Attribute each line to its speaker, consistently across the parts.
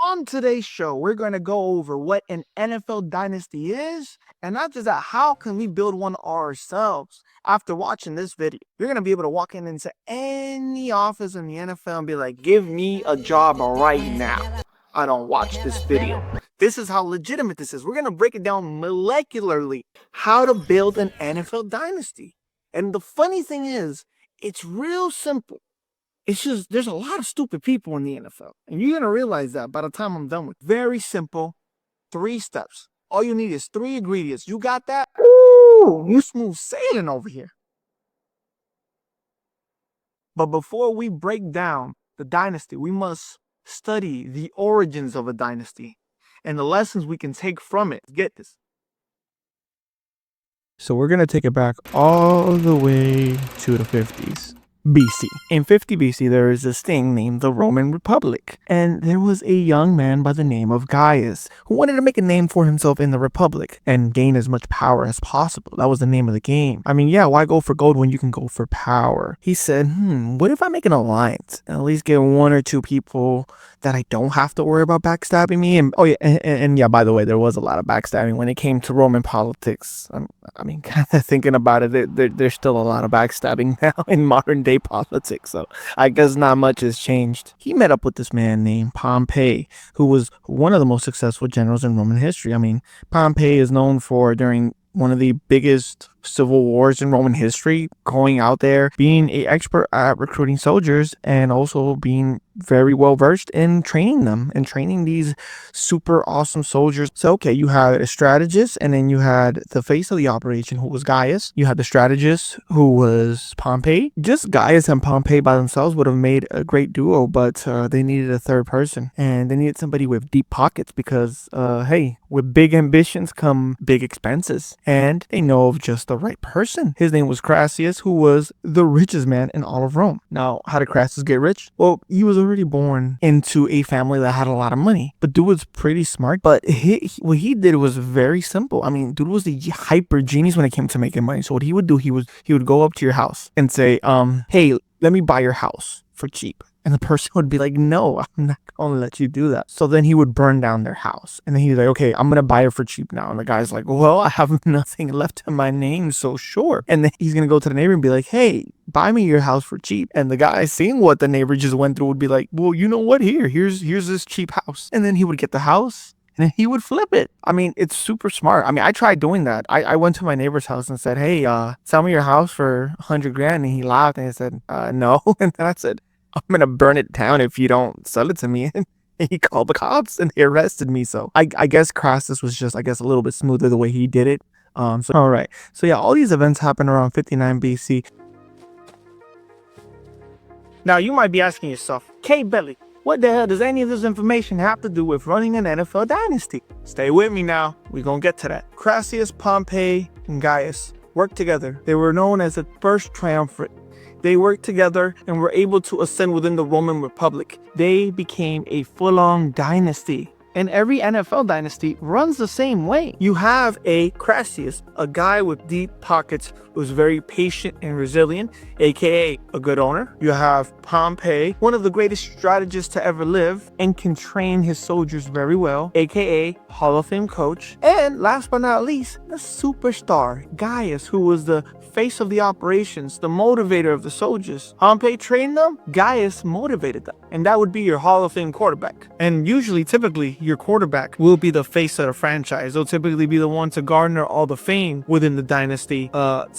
Speaker 1: On today's show, we're going to go over what an NFL Dynasty is, and not just that, how can we build one ourselves? After watching this video, you're going to be able to walk into any office in the NFL and be like, give me a job right now. I don't watch this video. This is how legitimate this is. We're going to break it down molecularly, how to build an NFL Dynasty. And the funny thing is, it's real simple. It's just, there's a lot of stupid people in the NFL. And you're going to realize that by the time I'm done with it. Very simple, 3 steps. All you need is 3 ingredients. You got that? Ooh, you smooth sailing over here. But before we break down the dynasty, we must study the origins of a dynasty and the lessons we can take from it. Get this. So we're going to take it back all the way to the 50s. BC. In 50 BC, there is this thing named the Roman Republic. And there was a young man by the name of Gaius who wanted to make a name for himself in the Republic and gain as much power as possible. That was the name of the game. I mean, yeah, why go for gold when you can go for power? He said, what if I make an alliance and at least get 1 or 2 people that I don't have to worry about backstabbing me? And oh yeah, and yeah, by the way, there was a lot of backstabbing when it came to Roman politics. I mean, kind of thinking about it, there's still a lot of backstabbing now in modern day politics, so I guess not much has changed. He met up with this man named Pompey, who was one of the most successful generals in Roman history. I mean, Pompey is known for, during one of the biggest civil wars in Roman history, going out there, being an expert at recruiting soldiers, and also being very well versed in training them and training these super awesome soldiers. So, okay, you had a strategist, and then you had the face of the operation, who was Gaius. You had the strategist, who was Pompey. Just Gaius and Pompey by themselves would have made a great duo, but they needed a third person, and they needed somebody with deep pockets because, hey, with big ambitions come big expenses, and they know of just the right person. His name was Crassus, who was the richest man in all of Rome. Now, how did Crassus get rich? Well, he was already born into a family that had a lot of money, but dude was pretty smart. But what he did was very simple. I mean, dude was the hyper genius when it came to making money. So what he would do, he would go up to your house and say, hey, let me buy your house for cheap. And the person would be like, no, I'm not going to let you do that. So then he would burn down their house. And then he's like, okay, I'm going to buy it for cheap now. And the guy's like, well, I have nothing left in my name, so sure. And then he's going to go to the neighbor and be like, hey, buy me your house for cheap. And the guy, seeing what the neighbor just went through, would be like, well, you know what? Here's this cheap house. And then he would get the house. And then he would flip it. I mean, it's super smart. I mean, I tried doing that. I went to my neighbor's house and said, hey, sell me your house for 100 grand. And he laughed and he said, no. And then I said, I'm going to burn it down if you don't sell it to me. And he called the cops and they arrested me. So I guess Crassus was just, a little bit smoother the way he did it. All right. So yeah, all these events happened around 59 BC. Now you might be asking yourself, K-Belly, what the hell does any of this information have to do with running an NFL dynasty? Stay with me now. We're going to get to that. Crassus, Pompey, and Gaius worked together. They were known as the first triumvirate. They worked together and were able to ascend within the Roman Republic. They became a full-on dynasty. And every NFL dynasty runs the same way. You have a Crassus, a guy with deep pockets who's very patient and resilient, aka a good owner. You have Pompey, one of the greatest strategists to ever live and can train his soldiers very well, aka Hall of Fame coach. And last but not least, the superstar, Gaius, who was the face of the operations, the motivator of the soldiers. Pompey trained them, Gaius motivated them. And that would be your Hall of Fame quarterback. And usually, typically, your quarterback will be the face of the franchise. They'll typically be the one to garner all the fame within the dynasty.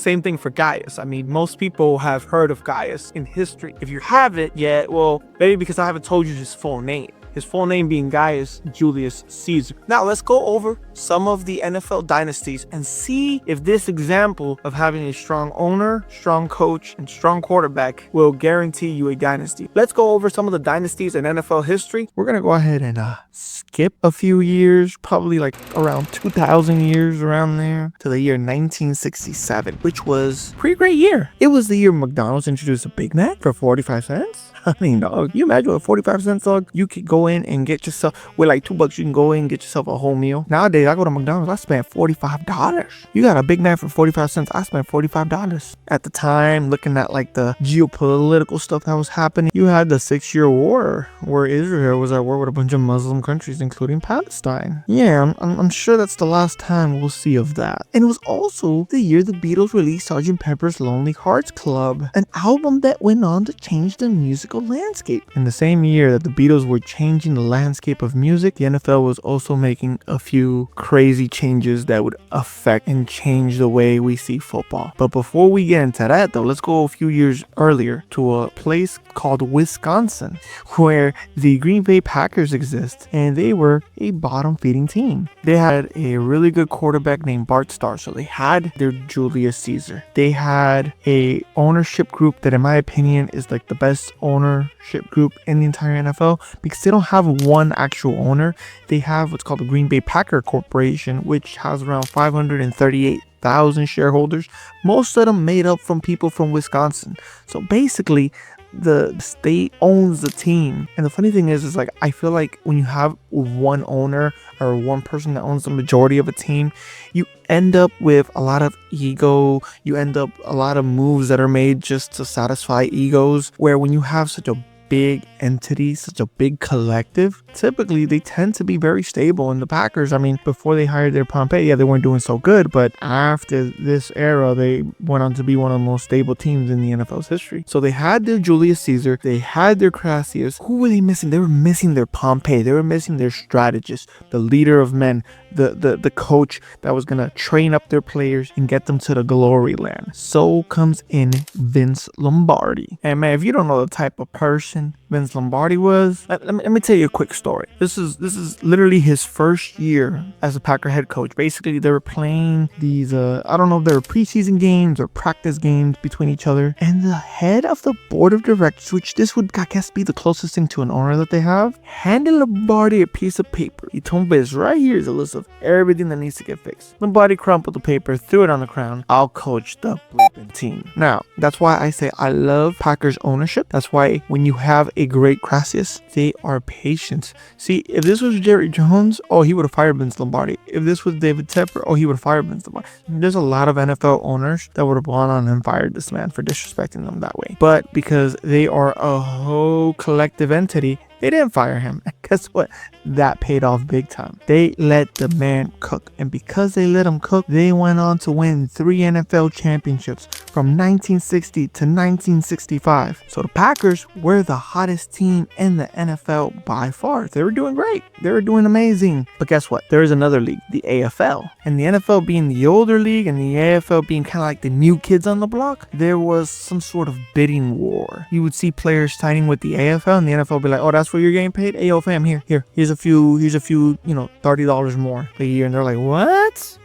Speaker 1: Same thing for Gaius. I mean, most people have heard of Gaius in history. If you haven't yet, well, maybe because I haven't told you his full name. His full name being Gaius Julius Caesar. Now let's go over some of the NFL dynasties and see if this example of having a strong owner, strong coach, and strong quarterback will guarantee you a dynasty. Let's go over some of the dynasties in NFL history. We're gonna go ahead and skip a few years, probably like around 2,000 years around there, to the year 1967, which was a pretty great year. It was the year McDonald's introduced a Big Mac for 45 cents. I mean, dog, you imagine a 45 cents, dog? You could go go in and get yourself, with like $2, you can go in and get yourself a whole meal. Nowadays, I go to McDonald's, I spent $45. You got a Big Mac for 45 cents. I spent $45. At the time, looking at like the geopolitical stuff that was happening, you had the 6-year war where Israel was at war with a bunch of Muslim countries, including Palestine. Yeah, I'm sure that's the last time we'll see of that. And it was also the year the Beatles released Sgt. Pepper's Lonely Hearts Club, an album that went on to change the musical landscape. In the same year that the Beatles were changing the landscape of music, the NFL was also making a few crazy changes that would affect and change the way we see football. But before we get into that though, let's go a few years earlier to a place called Wisconsin, where the Green Bay Packers exist, and they were a bottom-feeding team. They had a really good quarterback named Bart Starr, so they had their Julius Caesar. They had a ownership group that in my opinion is like the best ownership group in the entire NFL, because they don't have one actual owner. They have what's called the Green Bay Packer Corporation, which has around 538,000 shareholders, most of them made up from people from Wisconsin. So basically the state owns the team. And the funny thing is like, I feel like when you have one owner or one person that owns the majority of a team, you end up with a lot of ego. You end up a lot of moves that are made just to satisfy egos, where when you have such a big entity, such a big collective, typically they tend to be very stable. And the Packers, I mean, before they hired their Pompey, yeah, they weren't doing so good, but after this era, they went on to be one of the most stable teams in the NFL's history. So they had their Julius Caesar, they had their Crassus. Who were they missing? They were missing their Pompey, they were missing their strategist, the leader of men, the coach that was gonna train up their players and get them to the glory land. So comes in Vince Lombardi. And man, if you don't know the type of person Vince Lombardi was, let me tell you a quick story. This is literally his first year as a Packer head coach. Basically, they were playing these I don't know if they were preseason games or practice games between each other, and the head of the board of directors, which this would I guess be the closest thing to an owner that they have, handed Lombardi a piece of paper. He told him, "This right here is a list of everything that needs to get fixed." Lombardi crumpled the paper, threw it on the ground. "I'll coach the bleeping team." Now, that's why I say I love Packers ownership. That's why when you have a great Crassus, they are patient. See, if this was Jerry Jones, oh, he would have fired Vince Lombardi. If this was David Tepper, oh, he would have fired Vince Lombardi. There's a lot of NFL owners that would have gone on and fired this man for disrespecting them that way. But because they are a whole collective entity, they didn't fire him. And guess what? That paid off big time. They let the man cook. And because they let him cook, they went on to win 3 NFL championships from 1960 to 1965. So the Packers were the hottest team in the NFL by far. They were doing great. They were doing amazing. But guess what? There is another league, the AFL. And the NFL being the older league and the AFL being kind of like the new kids on the block, there was some sort of bidding war. You would see players signing with the AFL and the NFL be like, "Oh, that's where you're getting paid? Hey, yo, fam, here's a few, $30 more a year." And they're like, "What?"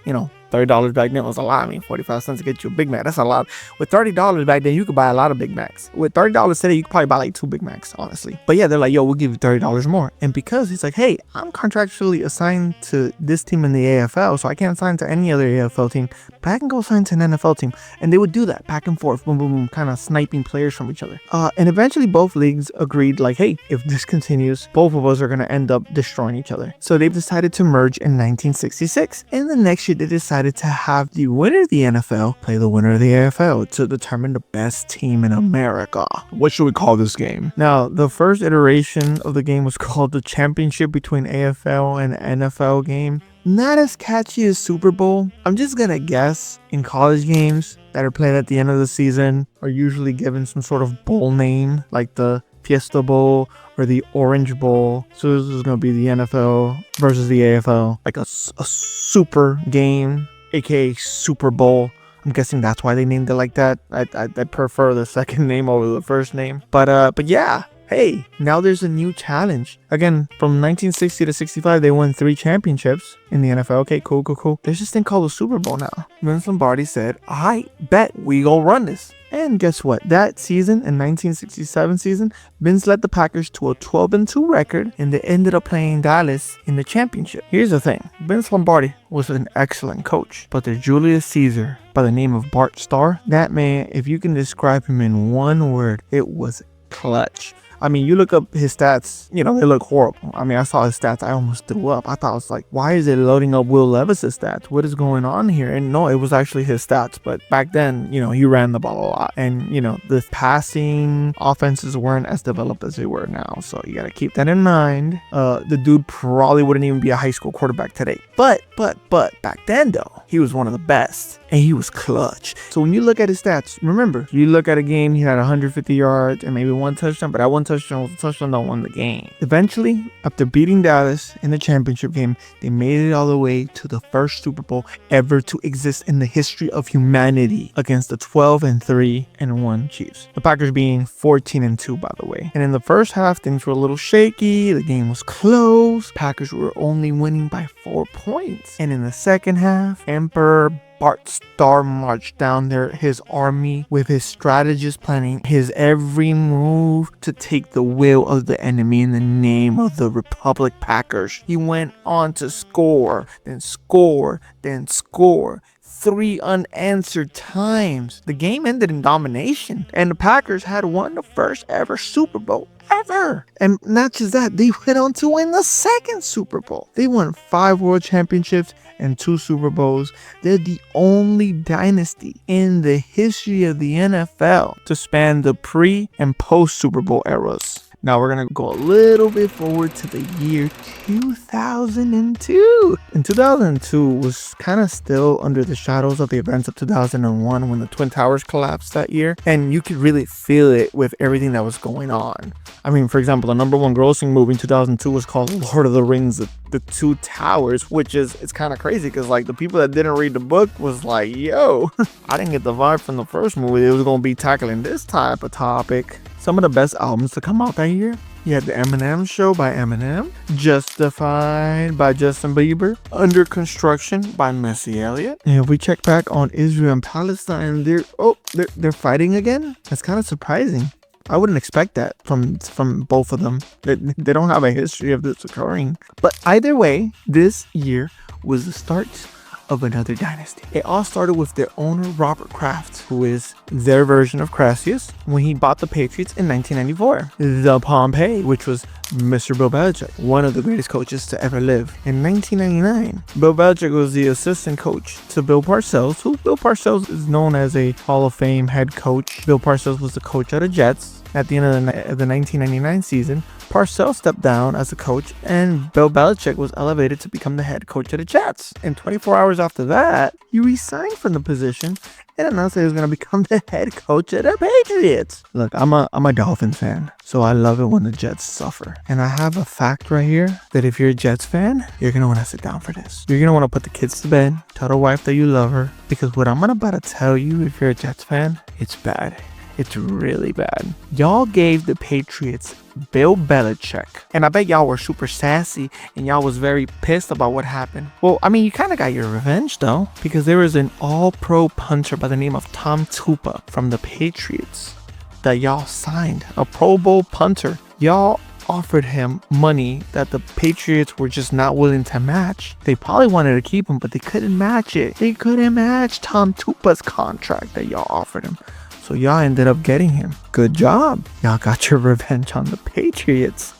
Speaker 1: $30 back then was a lot. I mean, 45 cents to get you a Big Mac, that's a lot. With $30 back then, you could buy a lot of Big Macs. With $30 today, you could probably buy like 2 Big Macs, honestly. But yeah, they're like, "Yo, we'll give you $30 more." And because he's like, "Hey, I'm contractually assigned to this team in the AFL, so I can't sign to any other AFL team, but I can go sign to an NFL team." And they would do that back and forth, boom, boom, boom, kind of sniping players from each other. And eventually both leagues agreed like, "Hey, if this continues, both of us are going to end up destroying each other." So they've decided to merge in 1966. And the next year, they decided to have the winner of the NFL play the winner of the AFL to determine the best team in America. What should we call this game? Now, the first iteration of the game was called the championship between AFL and NFL game. Not as catchy as Super Bowl. I'm just gonna guess in college games that are played at the end of the season are usually given some sort of bowl name, like the Fiesta Bowl or the Orange Bowl. So this is gonna be the NFL versus the AFL, like a super game, aka Super Bowl. I'm guessing that's why they named it like that. I prefer the second name over the first name. But yeah. Hey, now there's a new challenge. Again, from 1960 to 65, they won 3 championships in the NFL. Okay, cool. There's this thing called the Super Bowl now. Vince Lombardi said, "I bet we gonna run this." And guess what? That season, in 1967 season, Vince led the Packers to a 12-2 record, and they ended up playing Dallas in the championship. Here's the thing. Vince Lombardi was an excellent coach, but the Julius Caesar by the name of Bart Starr, that man, if you can describe him in one word, it was clutch. I mean, you look up his stats, you know, they look horrible. I mean, I saw his stats, I almost threw up. I thought, I was like, why is it loading up Will Levis's stats? What is going on here? And no, it was actually his stats. But back then, you know, he ran the ball a lot. And, you know, the passing offenses weren't as developed as they were now. So you got to keep that in mind. The dude probably wouldn't even be a high school quarterback today. But back then, though, he was one of the best. And he was clutch. So when you look at his stats, remember, you look at a game, he had 150 yards and maybe one touchdown, but that one touchdown was a touchdown that won the game. Eventually, after beating Dallas in the championship game, they made it all the way to the first Super Bowl ever to exist in the history of humanity against the 12-3-1 Chiefs. The Packers being 14-2, by the way. And in the first half, things were a little shaky. The game was close. Packers were only winning by 4 points. And in the second half, Emperor Bart Starr marched down there, his army, with his strategists planning his every move to take the will of the enemy in the name of the Republic Packers. He went on to score, then score, then score. 3 unanswered times. The game ended in domination, and the Packers had won the first ever Super Bowl ever. And not just that, they went on to win the second Super Bowl. They won 5 world championships and 2 Super Bowls. They're the only dynasty in the history of the NFL to span the pre and post Super Bowl eras. Now we're going to go a little bit forward to the year 2002. And 2002 was kind of still under the shadows of the events of 2001 when the Twin Towers collapsed that year. And you could really feel it with everything that was going on. I mean, for example, the #1 grossing movie in 2002 was called Lord of the Rings, the Two Towers, which is, it's kind of crazy because like the people that didn't read the book was like, yo, I didn't get the vibe from the first movie. It was going to be tackling this type of topic. Some of the best albums to come out that year. You had the Eminem Show by Eminem, Justified by Justin Bieber, Under Construction by Missy Elliott. And if we check back on Israel and Palestine, they're fighting again. That's kind of surprising. I wouldn't expect that from both of them. They don't have a history of this occurring. But either way, this year was the start of another dynasty. It all started with their owner, Robert Kraft, who is their version of Crassus, when he bought the Patriots in 1994. The Pompey, which was Mr. Bill Belichick, one of the greatest coaches to ever live. In 1999, Bill Belichick was the assistant coach to Bill Parcells, who Bill Parcells is known as a Hall of Fame head coach. Bill Parcells was the coach of the Jets. At the end of the 1999 season, Parcells stepped down as a coach and Bill Belichick was elevated to become the head coach of the Jets. And 24 hours after that, he resigned from the position and announced that he was going to become the head coach of the Patriots. Look, I'm a Dolphins fan, so I love it when the Jets suffer. And I have a fact right here that if you're a Jets fan, you're going to want to sit down for this. You're going to want to put the kids to bed, tell the wife that you love her, because what I'm about to tell you, if you're a Jets fan, it's bad. It's really bad. Y'all gave the Patriots Bill Belichick, and I bet y'all were super sassy and y'all was very pissed about what happened. Well, I mean, you kind of got your revenge though, because there was an all-pro punter by the name of Tom Tupa from the Patriots that y'all signed, a Pro Bowl punter. Y'all offered him money that the Patriots were just not willing to match. They probably wanted to keep him, but they couldn't match it. They couldn't match Tom Tupa's contract that y'all offered him. So y'all ended up getting him. Good job. Y'all got your revenge on the Patriots.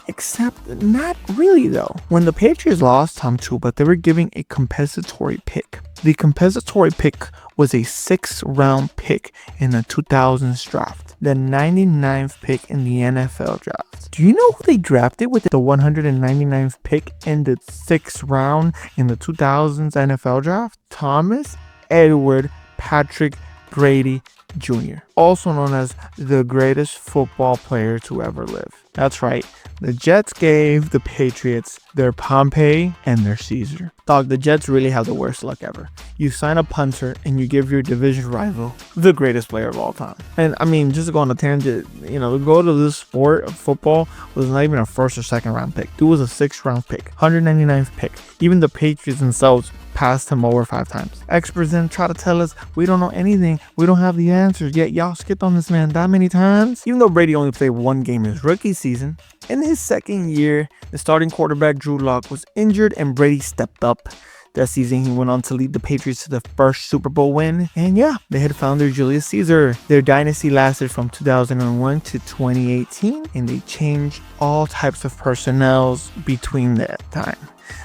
Speaker 1: Except not really though. When the Patriots lost Tom Tupa, they were giving a compensatory pick. The compensatory pick was a 6th round pick in the 2000s draft. The 99th pick in the NFL draft. Do you know who they drafted with the 199th pick in the 6th round in the 2000s NFL draft? Thomas Edward Patrick Brady Jr., also known as the greatest football player to ever live. That's right. The Jets gave the Patriots their Pompey and their Caesar. Dog, the Jets really have the worst luck ever. You sign a punter and you give your division rival the greatest player of all time. And I mean, just to go on a tangent, you know, to go to this sport of football was not even a 1st or 2nd round pick. Dude was a 6th round pick, 199th pick. Even the Patriots themselves passed him over 5 times. Experts then try to tell us we don't know anything, we don't have the answers, yet y'all skipped on this man that many times. Even though Brady only played 1 game in his rookie season, in his 2nd year, the starting quarterback Drew Lock was injured and Brady stepped up. That season, he went on to lead the Patriots to the first Super Bowl win. And yeah, they had founder Julius Caesar. Their dynasty lasted from 2001 to 2018, and they changed all types of personnel between that time.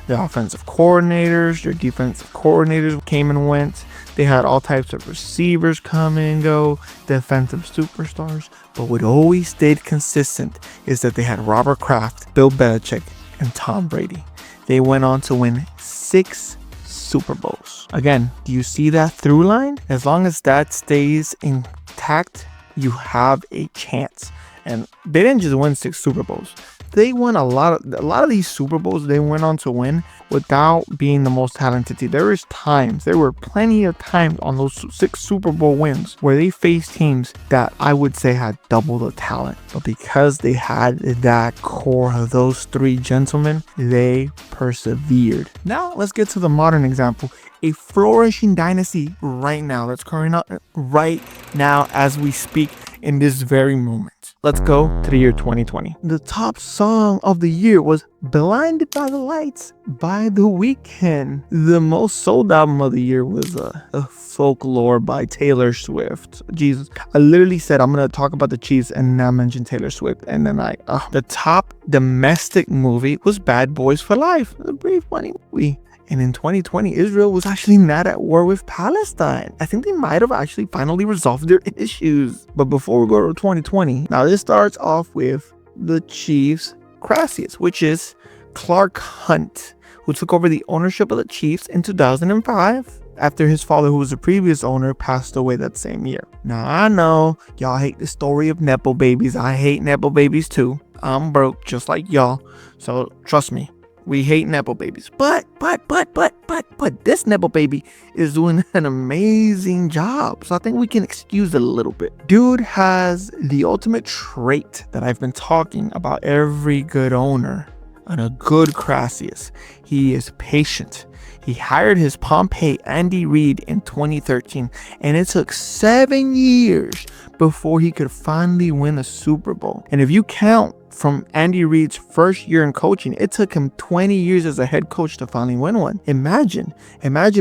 Speaker 1: The offensive coordinators, their defensive coordinators came and went. They had all types of receivers come and go, defensive superstars. But what always stayed consistent is that they had Robert Kraft, Bill Belichick, and Tom Brady. They went on to win 6 Super Bowls. Again, do you see that through line? As long as that stays intact, you have a chance. And they didn't just win 6 Super Bowls. They won a lot of these Super Bowls they went on to win without being the most talented team. There were plenty of times on those 6 Super Bowl wins where they faced teams that I would say had double the talent. But because they had that core of those 3 gentlemen, they persevered. Now let's get to the modern example. A flourishing dynasty right now that's current right now as we speak in this very moment. Let's go to the year 2020. The top song of the year was Blinded by the Lights by The Weeknd. The most sold album of the year was a Folklore by Taylor Swift. Jesus, I literally said I'm going to talk about the Chiefs and now mention Taylor Swift. And then the top domestic movie was Bad Boys for Life. A brief funny movie. And in 2020, Israel was actually not at war with Palestine. I think they might have actually finally resolved their issues. But before we go to 2020, now this starts off with the Chiefs' crisis, which is Clark Hunt, who took over the ownership of the Chiefs in 2005 after his father, who was the previous owner, passed away that same year. Now, I know y'all hate the story of Nepo babies. I hate Nepo babies too. I'm broke just like y'all. So trust me. We hate Nepo babies, but this Nepo baby is doing an amazing job. So I think we can excuse it a little bit. Dude has the ultimate trait that I've been talking about every good owner and a good Crasius. He is patient. He hired his Pompeii Andy Reid in 2013, and it took 7 years before he could finally win a Super Bowl. And if you count from Andy Reid's first year in coaching, it took him 20 years as a head coach to finally win one. Imagine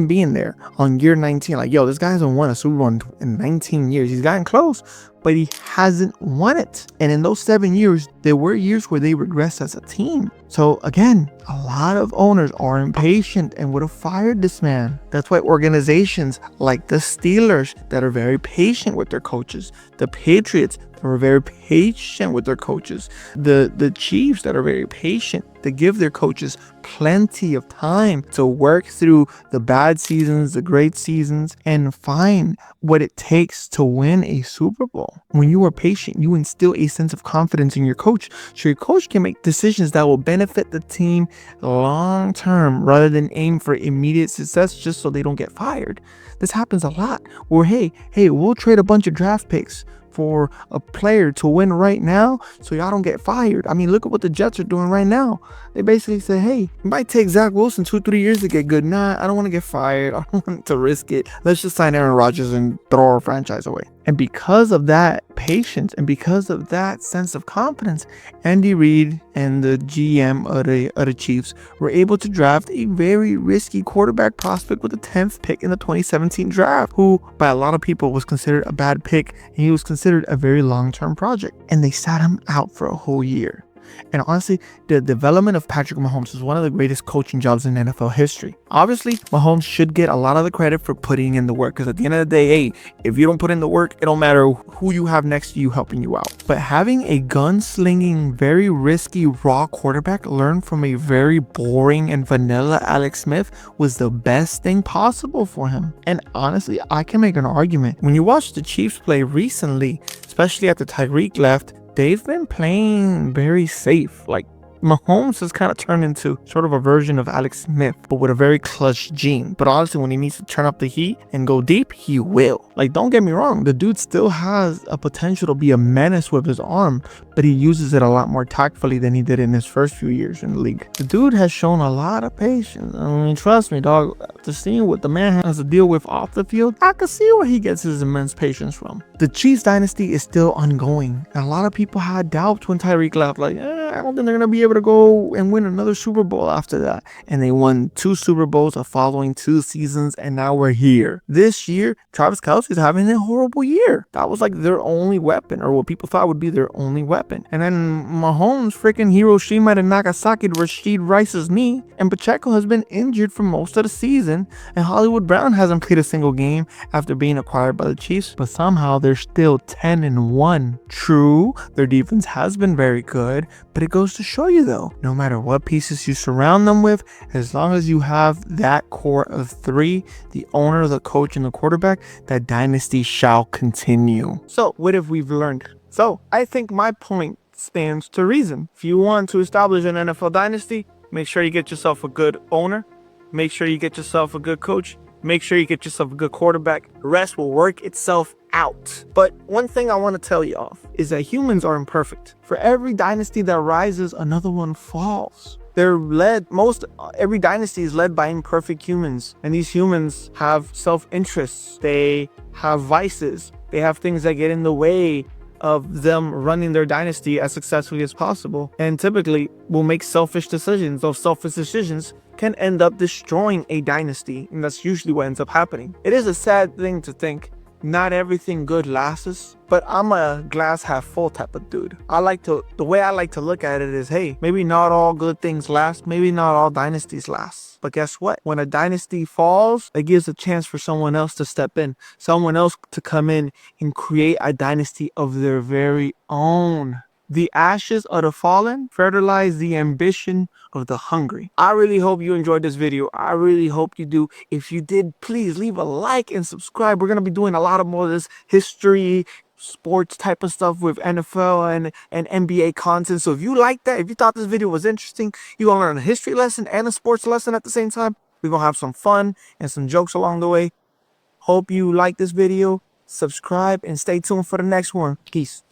Speaker 1: being there on year 19. Like, yo, this guy hasn't won a Super Bowl in 19 years. He's gotten close, but he hasn't won it. And in those 7 years, there were years where they regressed as a team. So again, a lot of owners are impatient and would have fired this man. That's why organizations like the Steelers that are very patient with their coaches, the Patriots that are very patient with their coaches, the Chiefs that are very patient, to give their coaches plenty of time to work through the bad seasons, the great seasons, and find what it takes to win a Super Bowl. When you are patient, you instill a sense of confidence in your coach, so your coach can make decisions that will benefit the team long term rather than aim for immediate success just so they don't get fired. This happens a lot where, hey, we'll trade a bunch of draft picks for a player to win right now so y'all don't get fired. I mean, look at what the Jets are doing right now. They basically say, hey, it might take Zach Wilson 2-3 years to get good. Nah, I don't want to get fired. I don't want to risk it. Let's just sign Aaron Rodgers and throw our franchise away. And because of that patience and because of that sense of confidence, Andy Reid and the GM of the Chiefs were able to draft a very risky quarterback prospect with the 10th pick in the 2017 draft, who by a lot of people was considered a bad pick, and he was considered a very long-term project. And they sat him out for a whole year. And honestly, the development of Patrick Mahomes is one of the greatest coaching jobs in NFL history. Obviously, Mahomes should get a lot of the credit for putting in the work, because at the end of the day, hey, if you don't put in the work, it don't matter who you have next to you helping you out. But having a gunslinging, very risky, raw quarterback learn from a very boring and vanilla Alex Smith was the best thing possible for him. And honestly, I can make an argument. When you watch the Chiefs play recently, especially after Tyreek left, they've been playing very safe. Like, Mahomes has kind of turned into sort of a version of Alex Smith, but with a very clutch gene. But honestly, when he needs to turn up the heat and go deep, he will. Like, don't get me wrong, the dude still has a potential to be a menace with his arm, but he uses it a lot more tactfully than he did in his first few years in the league. The dude has shown a lot of patience. I mean, trust me, dog. To see what the man has to deal with off the field, I can see where he gets his immense patience from. The Chiefs dynasty is still ongoing, and a lot of people had doubts when Tyreek left. Like, I don't think they're gonna be able to go and win another Super Bowl after that. And they won 2 Super Bowls the following 2 seasons, and now we're here. This year, Travis Kelce's having a horrible year. That was like their only weapon, or what people thought would be their only weapon. And then Mahomes freaking Hiroshima and Nagasaki Rashid Rice's knee, and Pacheco has been injured for most of the season, and Hollywood Brown hasn't played a single game after being acquired by the Chiefs, but somehow they're still 10-1. True, their defense has been very good, but it goes to show you though, no matter what pieces you surround them with, as long as you have that core of 3, the owner, the coach, and the quarterback, that dynasty shall continue. So what have we learned? So I think my point stands to reason. If you want to establish an NFL dynasty, make sure you get yourself a good owner, make sure you get yourself a good coach, make sure you get yourself a good quarterback. The rest will work itself out. But one thing I want to tell you off is that humans are imperfect. For every dynasty that rises, another one falls. Every dynasty is led by imperfect humans, and these humans have self-interests. They have vices. They have things that get in the way of them running their dynasty as successfully as possible, and typically will make selfish decisions. Those selfish decisions can end up destroying a dynasty, and that's usually what ends up happening. It is a sad thing to think not everything good lasts, but I'm a glass half full type of dude. The way I like to look at it is, hey, maybe not all good things last, maybe not all dynasties last. But guess what? When a dynasty falls, it gives a chance for someone else to step in, someone else to come in and create a dynasty of their very own. The ashes of the fallen fertilize the ambition of the hungry. I really hope you enjoyed this video. I really hope you do. If you did, please leave a like and subscribe. We're going to be doing a lot of more of this history, sports type of stuff with NFL and NBA content. So if you like that, if you thought this video was interesting, you're going to learn a history lesson and a sports lesson at the same time. We're going to have some fun and some jokes along the way. Hope you like this video. Subscribe and stay tuned for the next one. Peace.